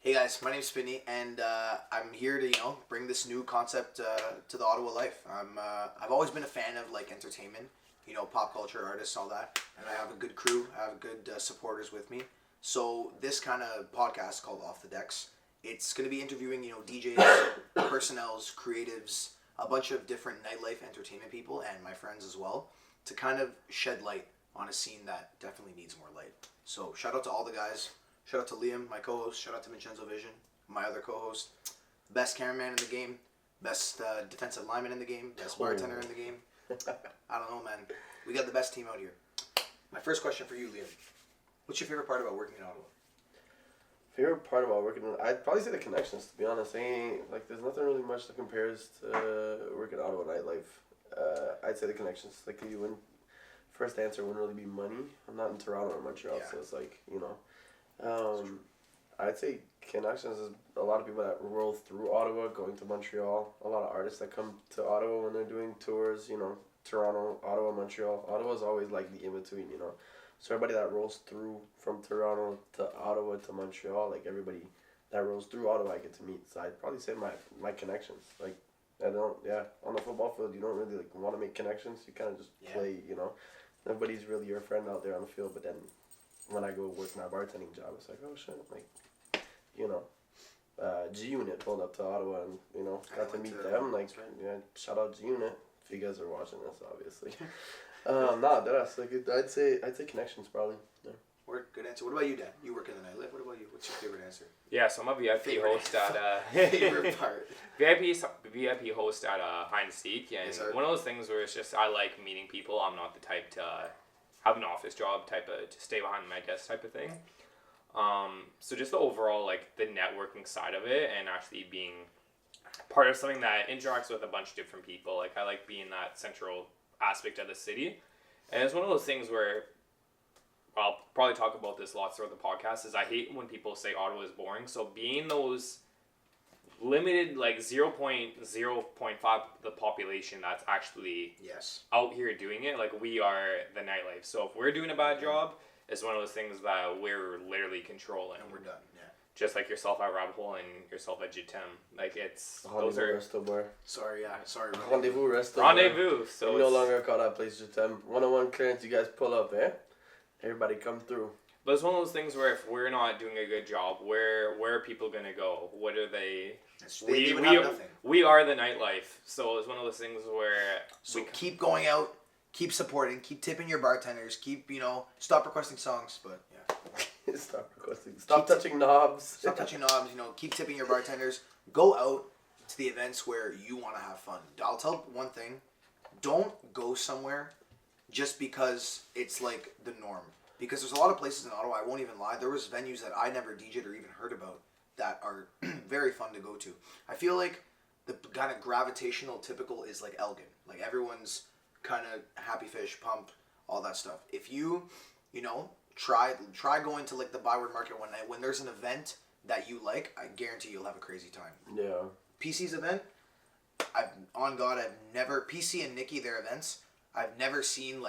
Hey guys, my name's Spinny, and I'm here to bring this new concept to the Ottawa life. I've always been a fan of like entertainment, pop culture, artists, all that, and I have a good crew. I have good supporters with me. So this kind of podcast called Off the Decks, it's going to be interviewing DJs, personnels, creatives, a bunch of different nightlife entertainment people, and my friends as well, to kind of shed light on a scene that definitely needs more light. So shout out to all the guys. Shout out to Liam, my co-host. Shout out to VINCENZOVISION, my other co-host. Best cameraman in the game. Best defensive lineman in the game. Best bartender in the game. I don't know, man. We got the best team out here. My first question for you, Liam. What's your favorite part about working in Ottawa? Favorite part about working in... I'd probably say the connections, to be honest. There's nothing really much that compares to working in Ottawa nightlife. I'd say the connections. Like, you wouldn't... First answer wouldn't really be money. I'm not in Toronto or Montreal, so it's like, I'd say connections is a lot of people that roll through Ottawa, going to Montreal. A lot of artists that come to Ottawa when they're doing tours, Toronto, Ottawa, Montreal. Ottawa's always like the in-between, So everybody that rolls through from Toronto to Ottawa to Montreal, like everybody that rolls through Ottawa I get to meet. So I'd probably say my connections. Like, on the football field, you don't really want to make connections. You kind of just play, Nobody's really your friend out there on the field, but then when I go work my bartending job, it's like, oh shit, G-Unit pulled up to Ottawa and, got to meet them. Like, shout out G-Unit if you guys are watching this, obviously. I'd say connections probably. Yeah. Word, good answer. What about you, Dan? You work in the nightlife. What about you? What's your favorite answer? Yeah, so I'm a VIP host at favorite part. VIP host at Hide and Seek, and yes, one of those things where it's just I like meeting people. I'm not the type to have an office job type of to stay behind my desk type of thing. So just the overall the networking side of it and actually being part of something that interacts with a bunch of different people. Like I like being that central aspect of the city, and it's one of those things where I'll probably talk about this lots throughout the podcast. Is I hate when people say Ottawa is boring. So being those limited 0.05 the population that's actually out here doing it, we are the nightlife. So if we're doing a bad job, it's one of those things that we're literally controlling. And we're done. Yeah. Just like yourself at Rabbit Hole and yourself at Jitem. Those are... Resto Bar. Sorry. Rendezvous Resto Rendezvous. Bar. So we no longer call that place Jitem. 101 clearance, you guys pull up, eh? Everybody come through. But it's one of those things where if we're not doing a good job, where are people going to go? What are they... We are the nightlife. So it's one of those things where... So keep going out, keep supporting, keep tipping your bartenders, keep, stop requesting songs, but yeah. Stop requesting. Stop touching knobs. Stop touching knobs, keep tipping your bartenders. Go out to the events where you want to have fun. I'll tell one thing. Don't go somewhere just because it's like the norm. Because there's a lot of places in Ottawa, I won't even lie, there was venues that I never DJ'd or even heard about that are very fun to go to. I feel like the kind of gravitational typical is like Elgin. Like everyone's kind of happy fish, pump, all that stuff. If you, try going to the Byward Market one night when there's an event that you like, I guarantee you'll have a crazy time. Yeah. PC's event, I've never, PC and Nikki, their events, I've never seen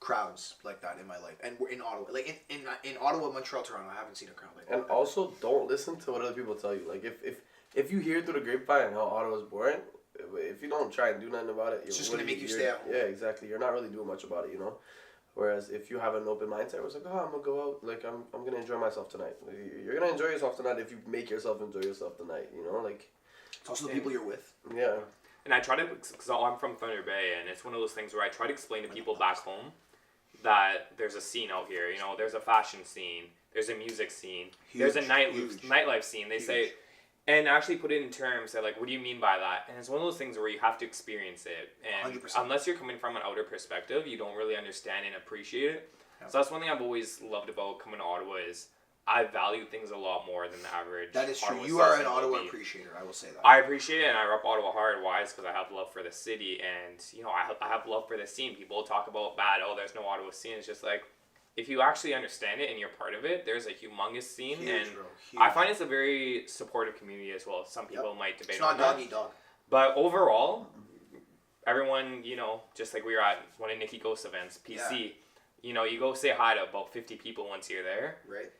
crowds like that in my life, and we're in Ottawa. In Ottawa, Montreal, Toronto, I haven't seen a crowd like that. And also, don't listen to what other people tell you. If you hear through the grapevine how Ottawa's boring, if you don't try and do nothing about it, it's just gonna make you stay at home. Yeah, exactly. You're not really doing much about it, Whereas if you have an open mindset, where it's I'm gonna go out, I'm gonna enjoy myself tonight. You're gonna enjoy yourself tonight if you make yourself enjoy yourself tonight. It's also the people you're with. Yeah. And I try to, because I'm from Thunder Bay, and it's one of those things where I try to explain to people back home that there's a scene out here. There's a fashion scene, there's a music scene, there's a nightlife scene. They say, and actually put it in terms that what do you mean by that? And it's one of those things where you have to experience it, and 100%. Unless you're coming from an outer perspective, you don't really understand and appreciate it. Yeah. So that's one thing I've always loved about coming to Ottawa is I value things a lot more than the average. That is true. Ottawa you are an Ottawa appreciator. I will say that. I appreciate it, and I rep Ottawa hard. Why? It's because I have love for the city, and I have love for the scene. People talk about there's no Ottawa scene. It's just if you actually understand it and you're part of it, there's a humongous scene, huge. I find it's a very supportive community as well. Some people might debate on that. It's not dog eat dog. But overall, everyone, just like we were at one of Nikki Ghost events, PC, you go say hi to about 50 people once you're there. Right.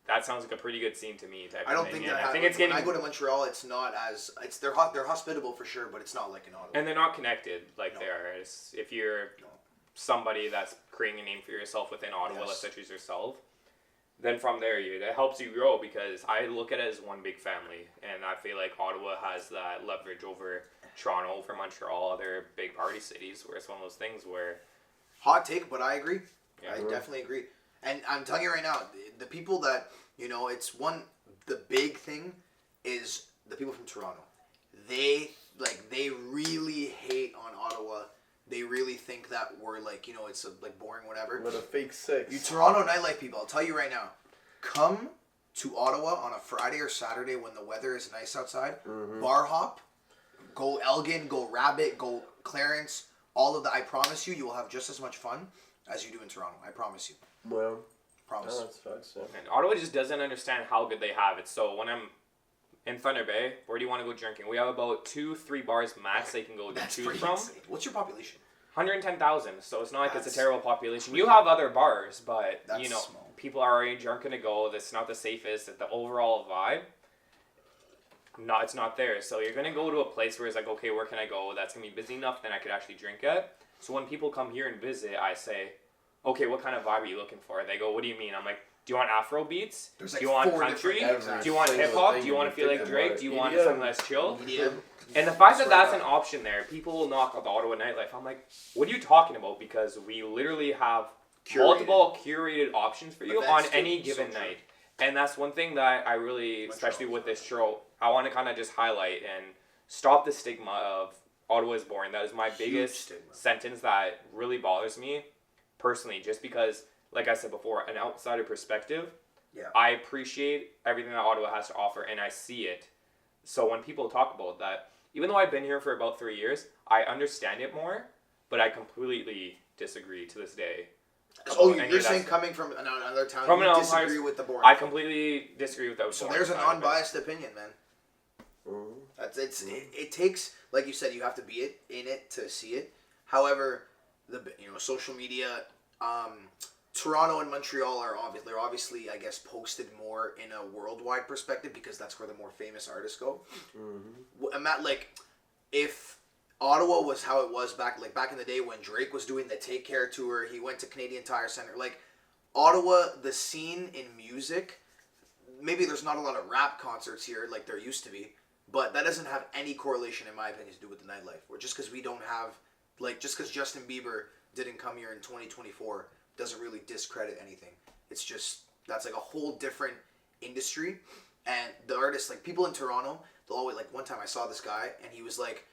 that sounds like a pretty good scene to me. Type I don't of thing. think And that I think it's getting. When I go to Montreal, it's not as they're hospitable for sure, but it's not like in Ottawa. And they're not connected like No. they are. If you're No. somebody that's creating a name for yourself within Ottawa, Yes. such as yourself, then from there that helps you grow, because I look at it as one big family, and I feel like Ottawa has that leverage over Toronto, over Montreal, other big party cities, where it's one of those things where Hot take, but I agree. Yeah. I definitely agree. And I'm telling you right now, the people that, the big thing is the people from Toronto. They really hate on Ottawa. They really think that we're it's boring, whatever. With a fake 6. You Toronto nightlife people, I'll tell you right now, come to Ottawa on a Friday or Saturday when the weather is nice outside, bar hop, go Elgin, go Rabbit, go Clarence, all of that. I promise you will have just as much fun as you do in Toronto. I promise you. Well, Promise. that's facts, yeah. and Ottawa just doesn't understand how good they have it. So when I'm in Thunder Bay, where do you want to go drinking? We have about 2-3 bars max they can go That's choose pretty from. insane. What's your population? 110,000, so it's not like it's That's a terrible population. You have other bars, but That's small. people our age aren't going to go. That's not the safest. The overall vibe, it's not there. So you're going to go to a place where it's like, okay, where can I go? That's going to be busy enough, then I could actually drink at. So when people come here and visit, I say, okay, what kind of vibe are you looking for? They go, what do you mean? I'm like, do you want Afro beats? There's Do you want 4 country? different Do you want Every hip hop? single Do you want to thing feel like you Drake? think Do you about want it. something less chill? EDM. And the fact Swear that that's to an God. option there, people will knock on the Ottawa nightlife. I'm like, what are you talking about? Because we literally have multiple curated options for you Events on too. any So given true. night. And that's one thing that I really, Montreal especially is with not. this show, I want to kind of just highlight and stop the stigma of Ottawa is boring. That is my Huge biggest stigma. sentence that really bothers me personally, just because, like I said before, an outsider perspective, Yeah. I appreciate everything that Ottawa has to offer, and I see it. So when people talk about that, even though I've been here for about 3 years, I understand it more, but I completely disagree to this day. Oh, about any you're of saying that. coming from another town, From you an disagree outsider- with the boring. I completely disagree with that. So there's a non-biased opinion, man. Mhm. It takes, like you said, you have to be in it to see it. However, social media, Toronto and Montreal are obviously I guess posted more in a worldwide perspective because that's where the more famous artists go. I'm at if Ottawa was how it was back in the day when Drake was doing the Take Care tour, he went to Canadian Tire Center. Ottawa, the scene in music, maybe there's not a lot of rap concerts here like there used to be, but that doesn't have any correlation, in my opinion, to do with the nightlife. Or just because we don't have, just because Justin Bieber didn't come here in 2024 doesn't really discredit anything. It's just, that's a whole different industry. And the artists, people in Toronto, they'll always, one time I saw this guy, and he was like,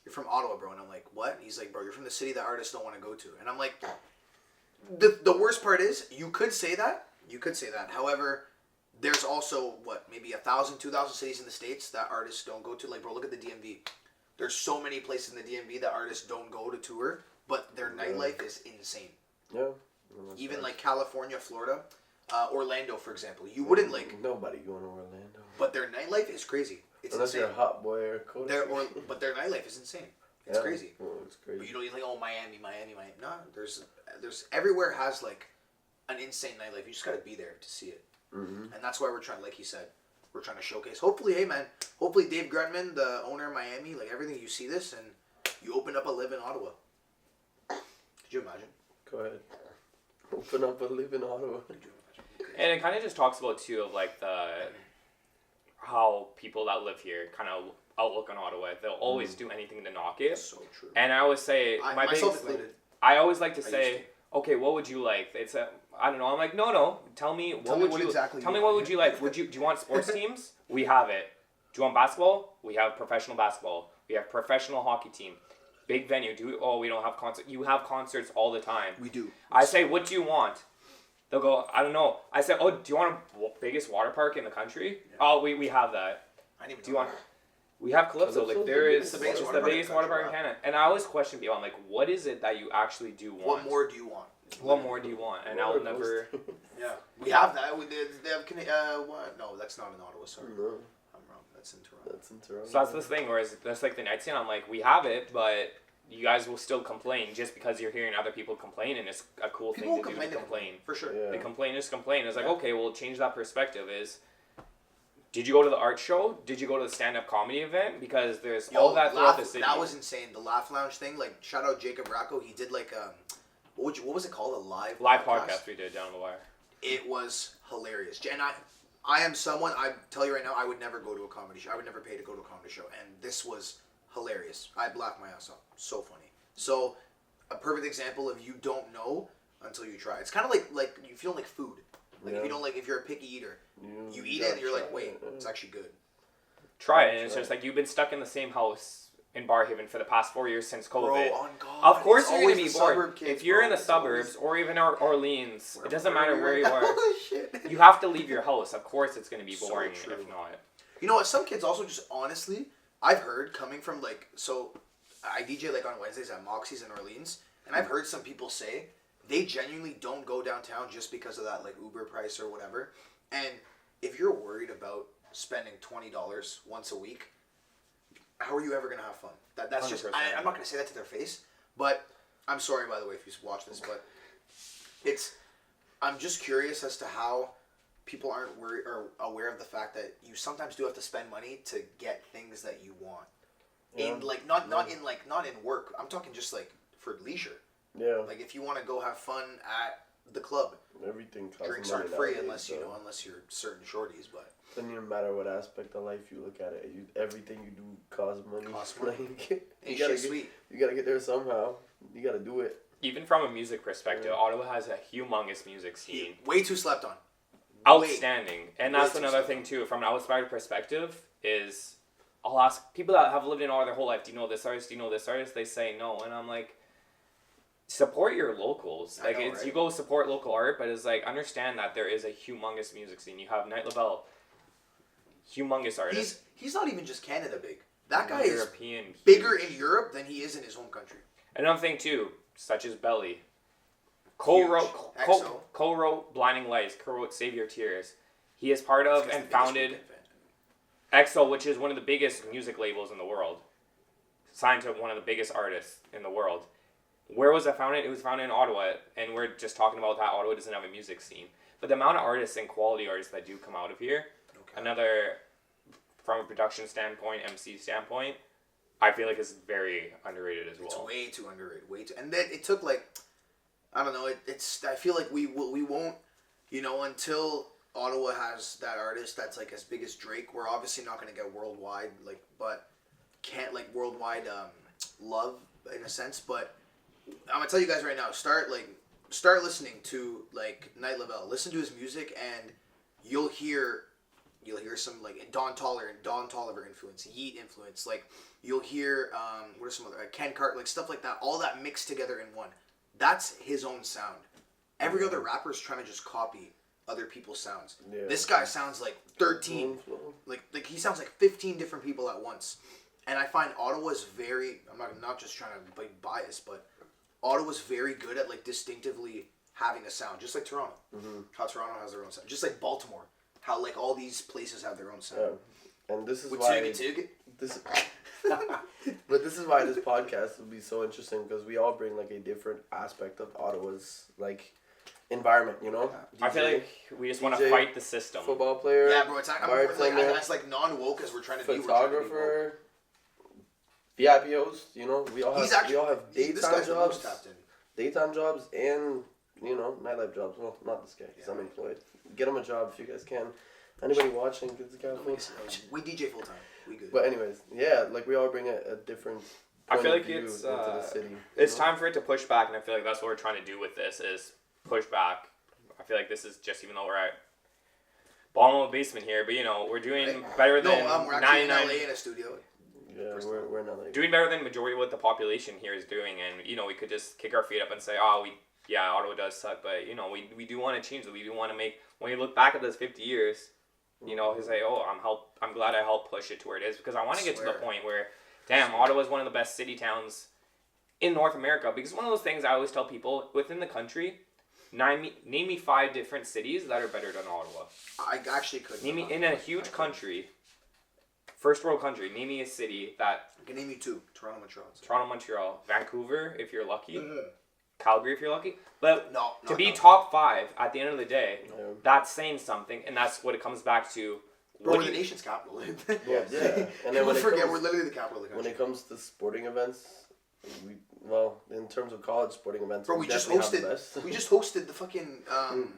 "You're from Ottawa, bro." And I'm like, "What?" He's like, "Bro, you're from the city that artists don't want to go to." And I'm like, the worst part is, you could say that. However, there's also, maybe 1,000, 2,000 cities in the States that artists don't go to. Bro, look at the DMV. There's so many places in the DMV that artists don't go to tour, but their nightlife is insane. Yeah. Even California, Florida, Orlando, for example. You wouldn't Nobody going to Orlando. but their nightlife is crazy. It's Unless insane. you're a hot boy or a coach. But their nightlife is insane. It's crazy. Oh, it's crazy. But you're oh, Miami. No, there's everywhere has an insane nightlife. You just gotta be there to see it. Mm-hmm. And that's why we're trying, like he said, we're trying to showcase. Hopefully, hey man, hopefully Dave Grutman, the owner of Miami, everything, you see this and you open up a live in Ottawa. Could you imagine? Go ahead. Open up a live in Ottawa. Could you imagine? And it kind of just talks about too of how people that live here kind of outlook on Ottawa. They'll always do anything to knock it. So true. And I always say my myself biggest included. I always like to I say, used okay, what would you like? It's I don't know. I'm like, no. Tell me what would you exactly tell you me what want. would you like? Do you want sports teams? We have it. Do you want basketball? We have professional basketball. We have professional hockey team. Big venue. We don't have concerts. You have concerts all the time. We do. I say, what do you want? They'll go, I don't know. I said, oh, do you want a biggest water park in the country? Yeah. Oh, we have that. I didn't even Do you know want? We have Calypso. Calypso's There is It's the it's biggest the water biggest park water in the park in country. Canada. And I always question people. I'm like, what is it that you actually do want? What more do you want? What more do you want? And I'll Roller never. coaster. Yeah, we have that. They have what? No, that's not in Ottawa. Sorry, No, I'm wrong. That's in Toronto. that's in Toronto. So that's this thing. Whereas that's the night scene. I'm like, we have it, but you guys will still complain just because you're hearing other people complain, and it's a cool People thing to do to complain. For sure. Yeah. They complain is complain. It's like, okay, well, change that perspective. Did you go to the art show? Did you go to the stand-up comedy event? Because there's all that throughout the city. That was insane. The Laugh Lounge thing, like, shout out Jacob Racco. He did, like, what was it called? A live podcast we did down the wire. It was hilarious. And I am someone, I tell you right now, I would never go to a comedy show. I would never pay to go to a comedy show. And this was hilarious. I laughed my ass off. So funny. So, a perfect example of you don't know until you try. It's kind of like you feel like food. Like, if you don't like, if you're a picky eater, you eat it and you're like, wait, it's actually good. Try it, and it's just like you've been stuck in the same house in Barhaven for the past 4 years since COVID. Bro, on God. Of course you're always going to be the bored. suburb kids, If you're bro. in the It's suburbs or even Orleans, it doesn't matter where you are. Holy shit. You have to leave your house. Of course it's going to be So boring true. if not. You know what? Some kids also just honestly, I've heard coming from like, so I DJ like on Wednesdays at Moxie's in Orleans, and I've heard some people say they genuinely don't go downtown just because of that like Uber price or whatever. And if you're worried about spending $20 once a week, how are you ever gonna have fun? That's just 100%. I'm not gonna say that to their face, but I'm sorry by the way if you watch this, but I'm just curious as to how people aren't worried or aware of the fact that you sometimes do have to spend money to get things that you want. Yeah. In like not in work. I'm talking just like for leisure. Yeah. Like if you want to go have fun at the club, Everything costs drinks money aren't free nowadays, unless you're certain shorties. But doesn't even matter what aspect of life you look at it. Everything you do costs money. Costs money. Like, ain't gotta shit sweet. you gotta get there somehow. You gotta do it. Even from a music perspective, Yeah. Ottawa has a humongous music scene. Way too slept on. Outstanding. And that's way too another slow. thing too, from an outsider perspective, is I'll ask people that have lived in Ottawa their whole life, do you know this artist? Do you know this artist? They say no. And I'm like, support your locals. I Like know, it's right? you go support local art, but it's like understand that there is a humongous music scene. You have Night Labelle, humongous artist. He's not even just Canada big. That guy is European, bigger huge. in Europe than he is in his home country. Another thing too, such as Belly. Huge. EXO. Co-wrote Blinding Lights, co-wrote Save Your Tears. He is part of This guy's and the biggest founded Weeknd fan. EXO, which is one of the biggest music labels in the world. Signed to one of the biggest artists in the world. Where was it founded? It was founded in Ottawa, and we're just talking about that Ottawa doesn't have a music scene. But the amount of artists and quality artists that do come out of here, Okay. another, from a production standpoint, MC standpoint, I feel like is very underrated as It's well. way too underrated. Way too, and then it took like, I don't know. It's. I feel like we won't, until Ottawa has that artist that's like as big as Drake. We're obviously not gonna get worldwide but can't like worldwide love in a sense. But I'm gonna tell you guys right now. Start listening to like Night Labelle. Listen to his music, and you'll hear some like Don Toliver influence, Yeet influence. Like you'll hear what are some other Ken Cart, like stuff like that. All that mixed together in one. That's his own sound. Every other rapper is trying to just copy other people's sounds. Yeah. This guy sounds like 13. Like he sounds like 15 different people at once. And I find Ottawa's very. I'm not just trying to be biased, but Ottawa's very good at like distinctively having a sound, just like Toronto. Mm-hmm. How Toronto has their own sound, just like Baltimore. How like all these places have their own sound. Yeah. And this is With why Tig. but this is why this podcast will be so interesting because we all bring like a different aspect of Ottawa's like environment, I feel like we just want to DJ, fight the system. football player, Yeah, bro. It's not, bartender, that's like non-woke as we're trying to be. We're trying to be woke. photographer, VIP host. We all have this daytime guy's the most jobs, tapped in. daytime jobs, and nightlife jobs. Well, not this guy because I'm employed. Get him a job if you guys can. Anybody watching, get the guy. We DJ full time. We good. But anyways, yeah, like we all bring a different. I feel point like of view it's into the city. It's time for it to push back, and I feel like that's what we're trying to do with this is push back. I feel like this is just even though we're at bottom of the basement here, but we're doing better than we're actually in 99. LA in a studio. Yeah, we're not like Doing better than the majority of what the population here is doing, and we could just kick our feet up and say, Ottawa does suck, but we do want to change it. We do want to make when you look back at those 50 years, he's like, I'm glad I helped push it to where it is because I want to get to the point where, Ottawa is one of the best city towns in North America because one of those things I always tell people within the country. Name me 5 different cities that are better than Ottawa. I actually could. Name me in a huge country. first world country. Name me a city that. I can name you two. Toronto, Montreal. Toronto, Montreal, Vancouver, if you're lucky. Calgary, if you're lucky. But to be no. top 5 at the end of the day, Yeah. that's saying something, and that's what it comes back to. Bro, we're the nation's capital. Yeah. And then People forget we're literally the capital of the country. when it comes to sporting events, in terms of college sporting events, Bro, we just definitely have the best. hosted the fucking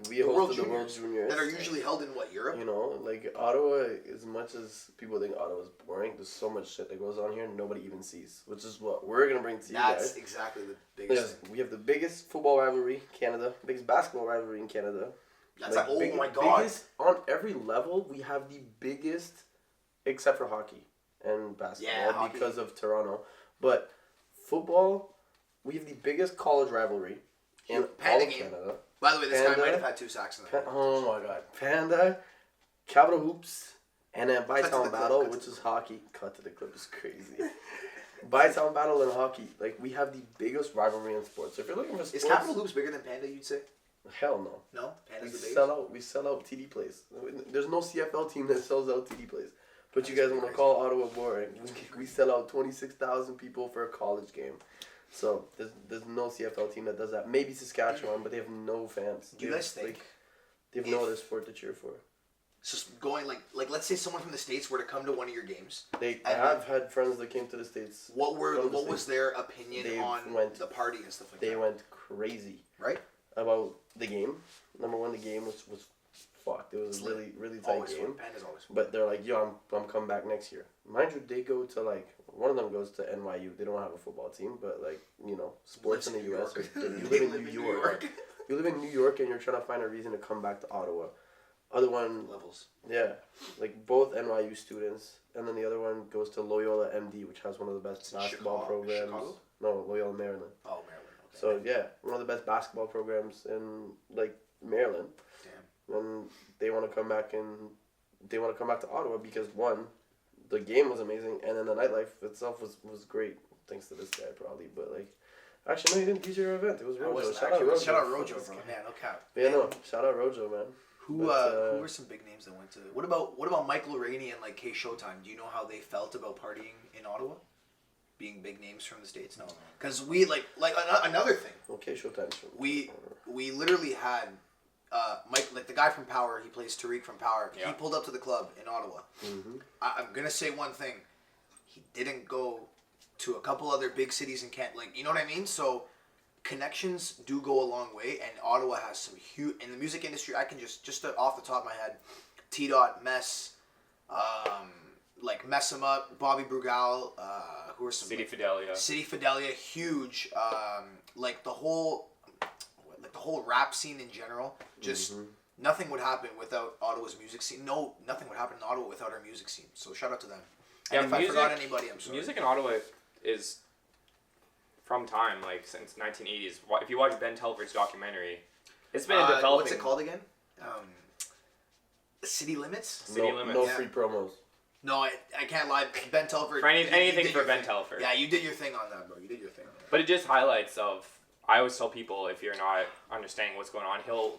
we the World hosted the World Juniors Juniors that are usually held in what, Europe? You know, like Ottawa, as much as people think Ottawa's boring, there's so much shit that goes on here nobody even sees, which is what we're gonna bring to you That's guys. exactly the biggest thing. We have the biggest football rivalry in Canada, biggest basketball rivalry in Canada. That's like, oh my god. Biggest, on every level, we have the biggest, except for hockey and basketball hockey. because of Toronto. But football, we have the biggest college rivalry in all of Canada. By the way, this Panda, guy might have had 2 sacks in that. oh my god. Panda, Capital Hoops, and then Bytown Battle, which is hockey. Cut to the clip is crazy. Bytown Battle and hockey. Like, we have the biggest rivalry in sports. So if you're looking for sports... Is Capital Hoops bigger than Panda, you'd say? Hell no. No? Panda's the biggest? We sell out TD plays. There's no CFL team that sells out TD plays. But you guys want to call Ottawa boring. We sell out 26,000 people for a college game. So there's no CFL team that does that. Maybe Saskatchewan, but they have no fans. Do you guys think... they have no other sport to cheer for. So going like let's say someone from the States were to come to one of your games. I have had friends that came to the States. What was their opinion on the party and stuff like that? They went crazy. Right? About the game. Number one, the game was fucked. It was a really, really tight game. Panda's always fun. But they're like, yo, I'm coming back next year. Mind you, they go to like, one of them goes to NYU. They don't have a football team, but like, you know, sports in the U.S. You live in New York. You live in New York and you're trying to find a reason to come back to Ottawa. Other one, levels. Yeah, like both NYU students, and then the other one goes to Loyola MD, which has one of the best basketball programs. Chicago? No, Loyola Maryland. Oh, Maryland. Okay. So yeah, one of the best basketball programs in like Maryland. Damn. And they want to come back to Ottawa because one, the game was amazing, and then the nightlife itself was great, thanks to this guy probably. But like, actually no, he didn't DJ your event. It was Rojo. Shout out Rojo, bro. Man, no cap. Yeah, no, shout out Rojo, man. Who were some big names that went to? What about Michael Rainey and like K Showtime? Do you know how they felt about partying in Ottawa, being big names from the States? No, because we like another thing. Okay, Showtime. We literally had Mike, like the guy from Power. He plays Tariq from Power. Yeah. He pulled up to the club in Ottawa. Mm-hmm. I'm gonna say one thing. He didn't go to a couple other big cities in Canada. Like, you know what I mean? So connections do go a long way, and Ottawa has some huge in the music industry. I can just off the top of my head, T-Dot, Mess, like Mess 'Em Up, Bobby Brugal, who are some City Fidelia. City Fidelia, huge. Like the whole rap scene in general. Just nothing would happen without Ottawa's music scene. No, nothing would happen in Ottawa without our music scene. So shout out to them. And if I forgot anybody, I'm sorry. Music in Ottawa is from time, like since 1980s. If you watch Ben Telford's documentary, it's been developing. What's it called again? City Limits? City Limits. No Yeah. free promos. No, I can't lie. Ben Telford. For anything you for did Ben your thing. Telford. Yeah, you did your thing on that, bro. You did your thing on that. But it just highlights of. I always tell people if you're not understanding what's going on, he'll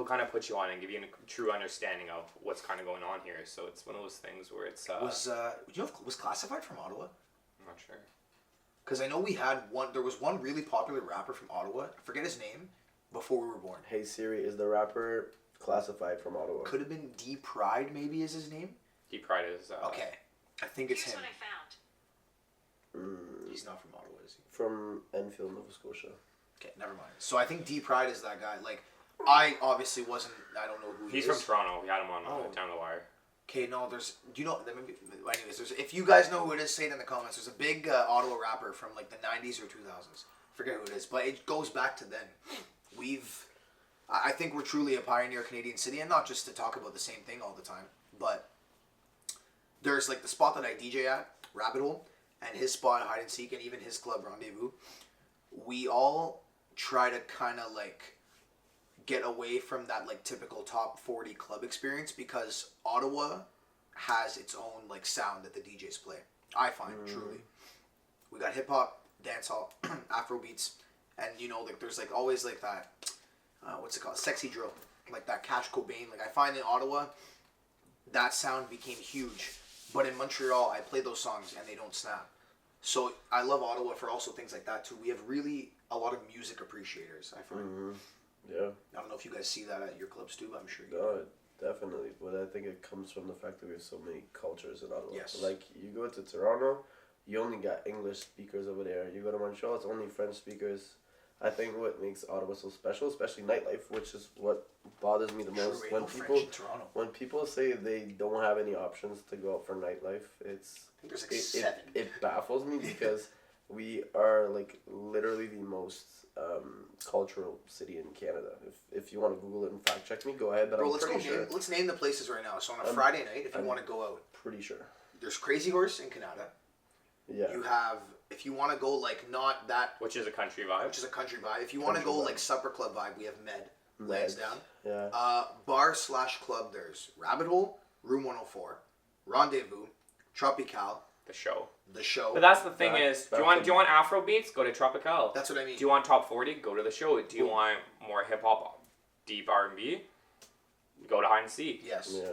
kind of put you on and give you a true understanding of what's kind of going on here. So it's one of those things where it's. Was Classified from Ottawa? I'm not sure. Because I know we had one. There was one really popular rapper from Ottawa. I forget his name. Before we were born. Hey Siri, is the rapper Classified from Ottawa? Could have been D Pride. Maybe is his name. D Pride is. Okay, I think it's Here's him. what I found. He's not from Ottawa, is he? From Enfield, Nova Scotia. Okay, never mind. So I think D Pride is that guy. Like, I obviously wasn't. I don't know who he He's is. from Toronto. We had him on Down the Wire. Okay, no, there's. Do you know? Anyways, if you guys know who it is, say it in the comments. There's a big Ottawa rapper from like the 90s or 2000s. Forget who it is, but it goes back to then. I think we're truly a pioneer Canadian city, and not just to talk about the same thing all the time, but there's like the spot that I DJ at, Rabbit Hole, and his spot, Hide and Seek, and even his club, Rendezvous. We all try to kind of like get away from that like typical top 40 club experience because Ottawa has its own like sound that the DJs play. I find truly. We got hip hop, dancehall, Afro beats, and you know like there's like always like that what's it called? Sexy drill. Like that Cash Cobain. Like I find in Ottawa that sound became huge. But in Montreal, I play those songs and they don't snap. So I love Ottawa for also things like that too. We have really a lot of music appreciators, I find. Mm-hmm. Yeah. I don't know if you guys see that at your clubs too, but I'm sure you No, definitely. But I think it comes from the fact that we have so many cultures in Ottawa. Yes. Like, you go to Toronto, you only got English speakers over there. You go to Montreal, it's only French speakers. I think what makes Ottawa so special, especially nightlife, which is what bothers me the most, True, when no people French in Toronto. when people say they don't have any options to go out for nightlife, it's I think there's like 7. it baffles me because we are like literally the most cultural city in Canada. If you want to Google it and fact check me, go ahead. But Bro, I'm let's pretty sure. let's name the places right now. So on a Friday night, if you want to go out, Pretty sure. there's Crazy Horse in Canada. Yeah. You have, if you want to go like not that, Which is a country vibe. which is a country vibe. If you want to Country go vibe. like supper club vibe, we have Med. Hands Meds. down. Yeah. Bar/club, there's Rabbit Hole, Room 104, Rendezvous, Tropical, The show. The Show. But that's the thing Back- is, do back you to- want Afro beats? Go to Tropical. That's what I mean. Do you want top 40? Go to the show. Do you want more hip hop, deep R&B? Go to Hide and Seek. Yes. Yeah.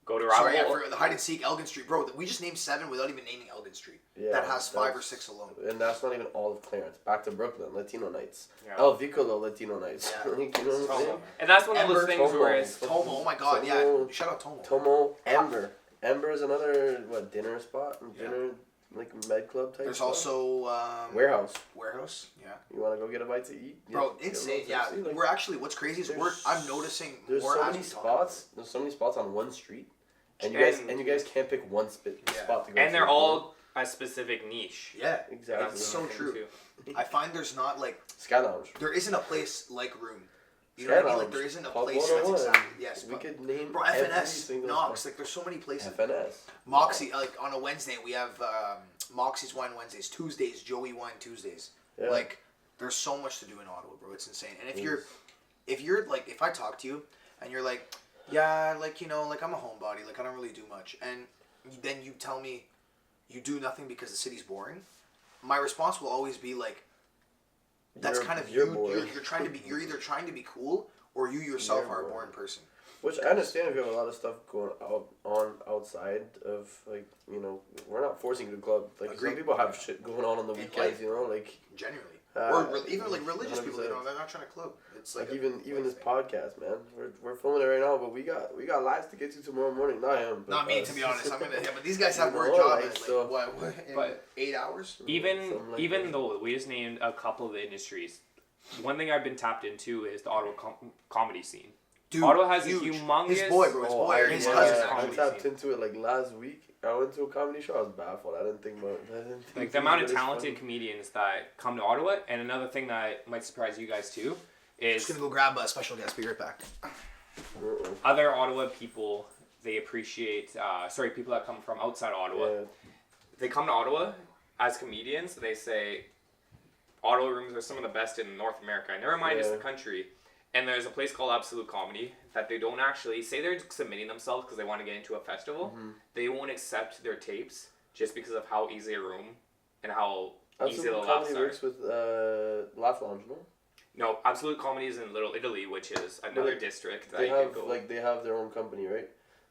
Go to Sorry, Rabbit yeah, Hole. for the Hide and Seek, Elgin Street. Bro, we just named 7 without even naming Elgin Street. Yeah. That has 5 or that's- 6 alone. And that's not even all of Clarence. Back to Brooklyn, Latino nights. Yeah. El Vicolo, Latino nights. Yeah. You know what I'm saying? And that's one of those Ember, things Tomo. where it's... Tomo, oh my god, yeah. Tomo. Shout out Tomo. Tomo, Ember. Ember is another, dinner spot? Yeah. Dinner, like, med club type There's spot? also Warehouse. Warehouse, yeah. You want to go get a bite to eat? Bro, Get a insane, little yeah. tipsy? Like, We're actually, what's crazy is I'm noticing there's more so as many we talk about it. spots. There's so many spots on one street. And And- you guys can't pick one Yeah. spot to go And to. they're all a specific niche. Yeah, Exactly. That's so the thing, true. too. I find there's not like, Sky Lounge. there isn't a place like Room. You Sky know what I mean? Like Lounge, there isn't a Pub place that's 101. exactly, yes. We but- could name Bro, every FNS, single Knox, spot. like there's so many places. FNS. Moxie, like on a Wednesday we have Moxie's Wine Wednesdays, Tuesdays Joey Wine Tuesdays. Yeah. Like there's so much to do in Ottawa, bro. It's insane. And It if you're like, if I talk to you and you're like, yeah, like, you know, like I'm a homebody, like I don't really do much, and then you tell me you do nothing because the city's boring, my response will always be like, that's You're- kind of you're you. boring. You're trying to be. You're either trying to be cool or you yourself You're are a boring. boring person. Which I understand if you have a lot of stuff going outside of, like, you know, we're not forcing you to club. Like, Agreed. some people have shit going on the In weekends, life. you know, like Genuinely. Uh, or even like religious people, you 100%. know, they're not trying to club. It's like, like a even this life thing. podcast, man. We're filming it right now, but we got lives to get to tomorrow morning. Not him. But Not me, us. to be honest. I'm gonna. Yeah, but these guys have You more know, job like, in like so- what in But- 8 hours. Even Something like even that. though we just named a couple of the industries, one thing I've been tapped into is the Ottawa comedy scene. Dude, Ottawa has a huge. humongous... His boy, bro. His Oh, boy or his yeah. cousin. I Actually. tapped into it like last week. I went to a comedy show. I was baffled. I didn't think about it. Like the amount of talented comedians that come to Ottawa, and another thing that might surprise you guys too is Just gonna go grab a special guest. Be right back. other Ottawa people. They appreciate people that come from outside Ottawa. Yeah. They come to Ottawa as comedians. They say Ottawa rooms are some of the best in North America. Never mind just the Yeah. country. And there's a place called Absolute Comedy that they don't actually say they're submitting themselves because they want to get into a festival. Mm-hmm. They won't accept their tapes just because of how easy a room and how easy Absolute the laughs Comedy are. works with Laugh Lounge, no? No, Absolute Comedy is in Little Italy, which is another district that They you have could go. they have their own company, right?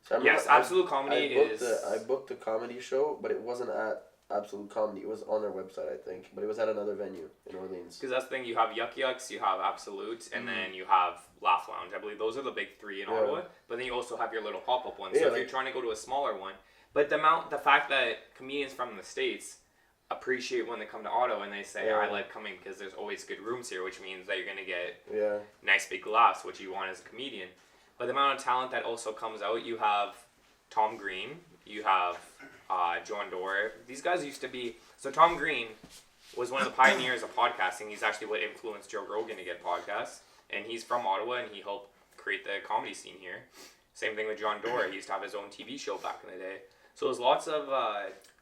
So I Yes, remember Absolute Comedy I booked a comedy show, but it wasn't at Absolute Comedy. It was on their website, I think, but it was at another venue in Orleans. Because that's the thing, you have Yuck Yucks, you have Absolute, and Mm-hmm. then you have Laugh Lounge. I believe those are the big three in Yeah. Ottawa. But then you also have your little pop-up ones. Yeah, So if like- you're trying to go to a smaller one. But the fact that comedians from the States appreciate when they come to Ottawa and they say, Yeah. I like coming because there's always good rooms here, which means that you're going to get Yeah. nice big laughs, which you want as a comedian. But the amount of talent that also comes out, you have Tom Green, you have John Doerr. These guys used to be... So Tom Green was one of the pioneers of podcasting. He's actually what influenced Joe Rogan to get podcasts. And he's from Ottawa, and he helped create the comedy scene here. Same thing with John Doerr. He used to have his own TV show back in the day. So there's lots of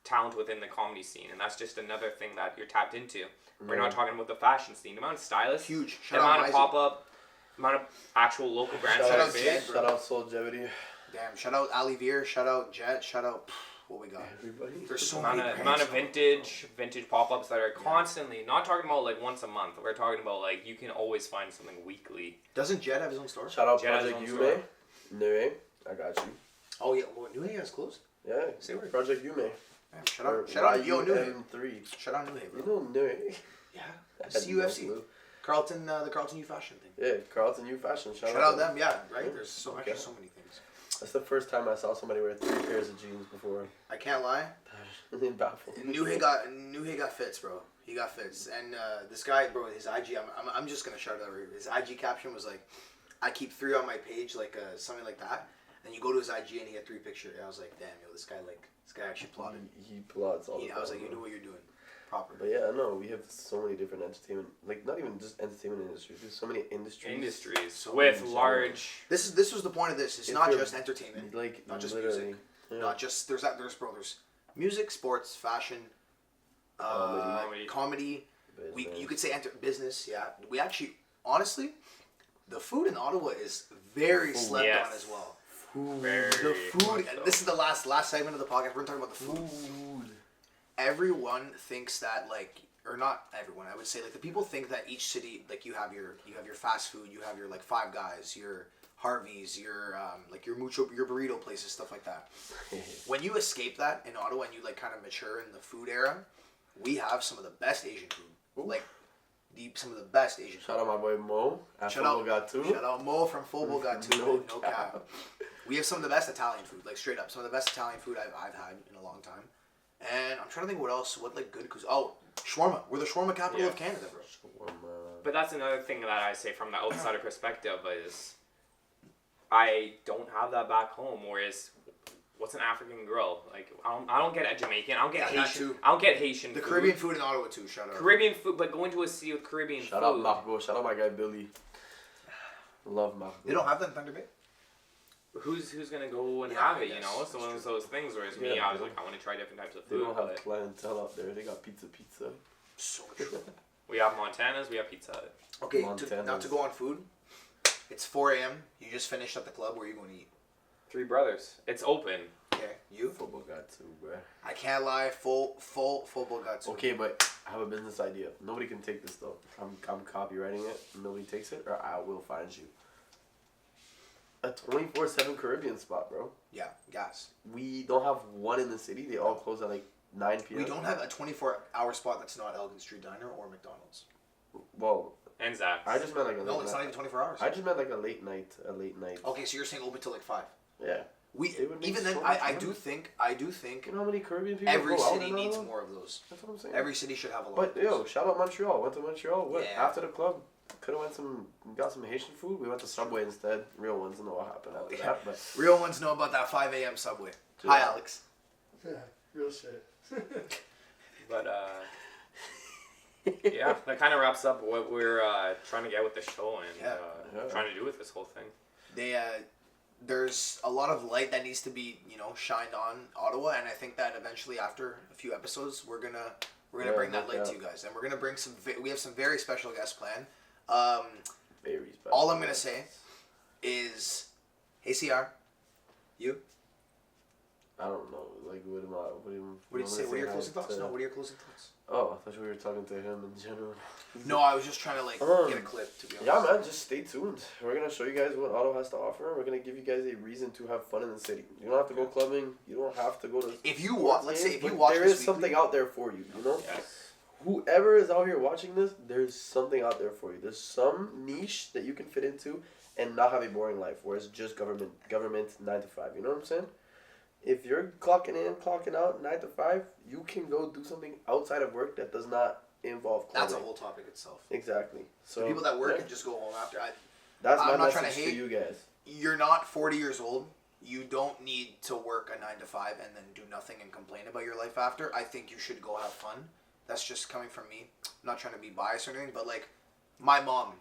talent within the comedy scene, and that's just another thing that you're tapped into. We're not talking about the fashion scene. The amount of stylists, Huge. the Shout amount out of Mizey. pop-up, amount of actual local brands. Shout that out are Jen. big. Shout out Soulgevity. Damn. Shout out Ali Veer. Shout out Jet. Shout out what we got. Everybody. There's so amount many of brands. vintage pop-ups that are constantly, not talking about like once a month. We're talking about like you can always find something weekly. Doesn't Jet have his own store? Shout out Jet has Project his own Yume. No, I got you. Oh yeah, well, New Hay has closed. Yeah. Say word. Project Yume. Man, shout out, yo, New Hay. YUM3. Shout out New Hay, bro. You know New Hay? Yeah. I had no CUFC. clue. Carlton, the Carlton U Fashion thing. Yeah, Carlton U Fashion. Shout out them, yeah, right? There's so Okay. so many things. That's the first time I saw somebody wear 3 pairs of jeans before. I can't lie. It baffled me. New Hay got fits, bro. He got fits, and this guy, bro, his IG. I'm just gonna shout it out. His IG caption was like, "I keep 3 on my page," like something like that. And you go to his IG and he had 3 pictures. And I was like, "Damn, yo, this guy actually plotted." He plots all the time. I was like, "You bro. know what you're doing, proper." But yeah, no, we have so many different entertainment, like not even just entertainment industries. There's so many industries. So with many large. This was the point of this. It's If not you're- just entertainment, Like not just literally, music, yeah. not just there's music, sports, fashion, comedy. Business. You could say business. Yeah, we actually honestly, the food in Ottawa is very slept Yes. on as well. Very The food. much And so. this is the last segment of the podcast. We're gonna talk about the food. Everyone thinks that or not everyone. I would say the people think that each city you have your fast food, you have your Five Guys, your Harvey's, your your burrito places, stuff like that. When you escape that in Ottawa and you kind of mature in the food era, we have some of the best Asian food. Some of the best Asian food. Shout out my boy Mo. Shout out Gatu. Shout out Mo from Football Got Two. No No cap. cap. We have some of the best Italian food, straight up. Some of the best Italian food I've had in a long time. And I'm trying to think what else, good cuisine. Oh, shawarma. We're the shawarma capital Yeah. of Canada, bro. But that's another thing that I say from the outsider perspective is I don't have that back home. Whereas, what's an African grill? I don't get a Jamaican. I don't get Yeah, that Haitian. too. I don't get Haitian. The food. Caribbean food in Ottawa too. Shout out. Caribbean food, but going to a city with Caribbean Shout food. out Marco. Shout out my guy Billy. Love Marco. They don't have that in Thunder Bay. Who's gonna go and Yeah, have I it? You guess. know, it's one of That's those things. Whereas me, Yeah, I was bro. like, I want to try different types of They food. don't have But clientele out there. They got pizza. So true. we have Montanas, we have Pizza Hut. Okay, Montana's. not to go on food. It's 4 a.m. You just finished at the club. Where are you going to eat? Three Brothers. It's open. Okay, you? Football Gatu, bro. I can't lie. Full football got to. Okay, but I have a business idea. Nobody can take this though. I'm copywriting it. Nobody takes it, or I will find you. A 24/7 Caribbean spot, bro. Yeah, gas. We don't have one in the city. They all close at 9 p.m. We don't have a 24-hour spot that's not Elgin Street Diner or McDonald's. Well, And Zach's. I just meant a No, late it's night. not even 24 hours. I just meant a late night. Okay, so you're saying open till 5. Yeah. We It would make even then so I much do money. think You know how many Caribbean people every go out city in needs Ottawa? more of those. That's what I'm saying. Every city should have a lot. But of yo, those. shout out Montreal. Went to Montreal. What Yeah. after the club? Could have got some Haitian food. We went to Subway instead. Real ones don't know what happened after yeah. that. But Real ones know about that 5 a.m. Subway. Yeah. Hi, Alex. Yeah, real shit. But yeah, that kind of wraps up what we're trying to get with the show and Yeah. trying to do with this whole thing. They there's a lot of light that needs to be shined on Ottawa, and I think that eventually after a few episodes we're gonna Yeah, bring that no light to doubt. you guys, and we're gonna bring we have some very special guests planned. very special. All I'm gonna say is, hey CR, you. I don't know. Like, what am I? What do you? What did you say? What are your hi closing thoughts? to- No, what are your closing thoughts? Oh, I thought we were talking to him in general. No, I was just trying to get a clip to be honest. Yeah, man, just stay tuned. We're gonna show you guys what Ottawa has to offer. We're gonna give you guys a reason to have fun in the city. You don't have to go clubbing. You don't have to go to. If you sports watch, let's say games, if you but watch there this is something weekly- out there for you. You know, Yes. whoever is out here watching this, there's something out there for you. There's some niche that you can fit into and not have a boring life, where it's just government 9 to 5. You know what I'm saying? If you're clocking in, clocking out 9 to 5, you can go do something outside of work that does not involve clubbing. That's a whole topic itself. Exactly. So The people that work yeah, and just go home after. that's I'm my not trying to message to hate. you guys. You're not 40 years old. You don't need to work a 9 to 5 and then do nothing and complain about your life after. I think you should go have fun. That's just coming from me. I'm not trying to be biased or anything, but my mom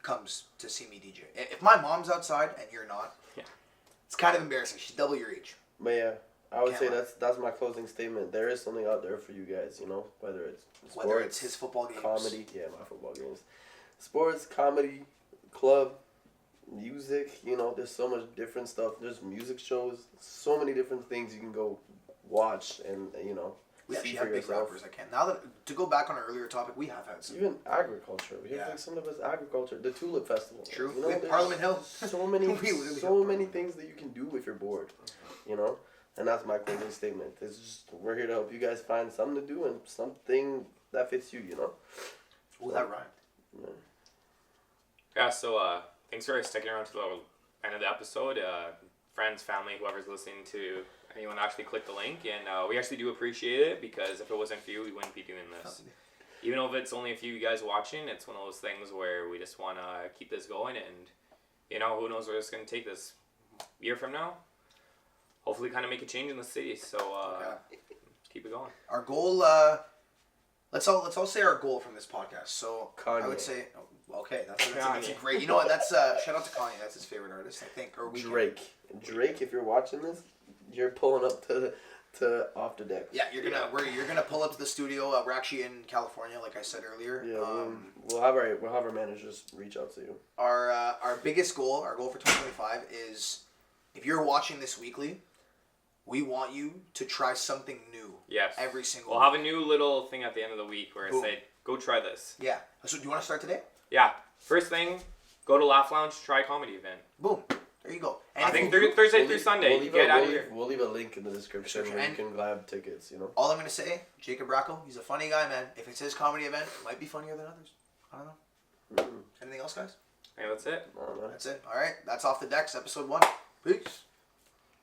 comes to see me DJ. If my mom's outside and you're not, Yeah. it's kind of embarrassing. She's double your age. But yeah, I would Can't say lie. that's my closing statement. There is something out there for you guys, you know, whether it's sports, Whether it's his football games, comedy, yeah, my football games, sports, comedy, club, music. You know, there's so much different stuff. There's music shows, so many different things you can go watch and We see actually for have big yourself. rappers. I can't. Now that to go back on our earlier topic, we have had some. Even agriculture. We have Yeah. like some of the best agriculture. The Tulip Festival. True. You know, We have there's Parliament Hill. So many, We literally have so Parliament many Hill. things that you can do if you're bored. You know, and that's my closing statement. It's just we're here to help you guys find something to do and something that fits you. You know. Oh, that rhymed. Yeah, so thanks for sticking around to the end of the episode. Friends, family, whoever's listening to anyone actually click the link. And we actually do appreciate it because if it wasn't for you, we wouldn't be doing this. Even though if it's only a few of you guys watching, it's one of those things where we just want to keep this going. And, you know, who knows where it's going to take this year from now. Hopefully kind of make a change in the city. So let's keep it going. Our goal, let's all say our goal from this podcast. So Kanye. I would say, okay, that's a great. You know what? That's shout out to Kanye. That's his favorite artist, I think. Or Drake, if you're watching this, you're pulling up to Off the Deck. Yeah, you're gonna pull up to the studio. We're actually in California, like I said earlier. Yeah, we'll have our managers reach out to you. Our biggest goal, our goal for 2025 is, if you're watching this weekly, we want you to try something new. Yes. Every single. We'll have a new little thing at the end of the week where Boom. I say, go try this. Yeah. So do you want to start today? Yeah. First thing, go to Laugh Lounge, try a comedy event. Boom. There you go. And I if think you do- Thursday through Sunday. Get out of here. We'll leave a link in the description where you And- can grab tickets. You know. all I'm gonna say, Jacob Bracco, he's a funny guy, man. If it's his comedy event, it might be funnier than others. I don't know. Mm-hmm. Anything else, guys? Hey, that's it. I don't know. That's it. All right. That's Off the Decks, episode 1. Peace.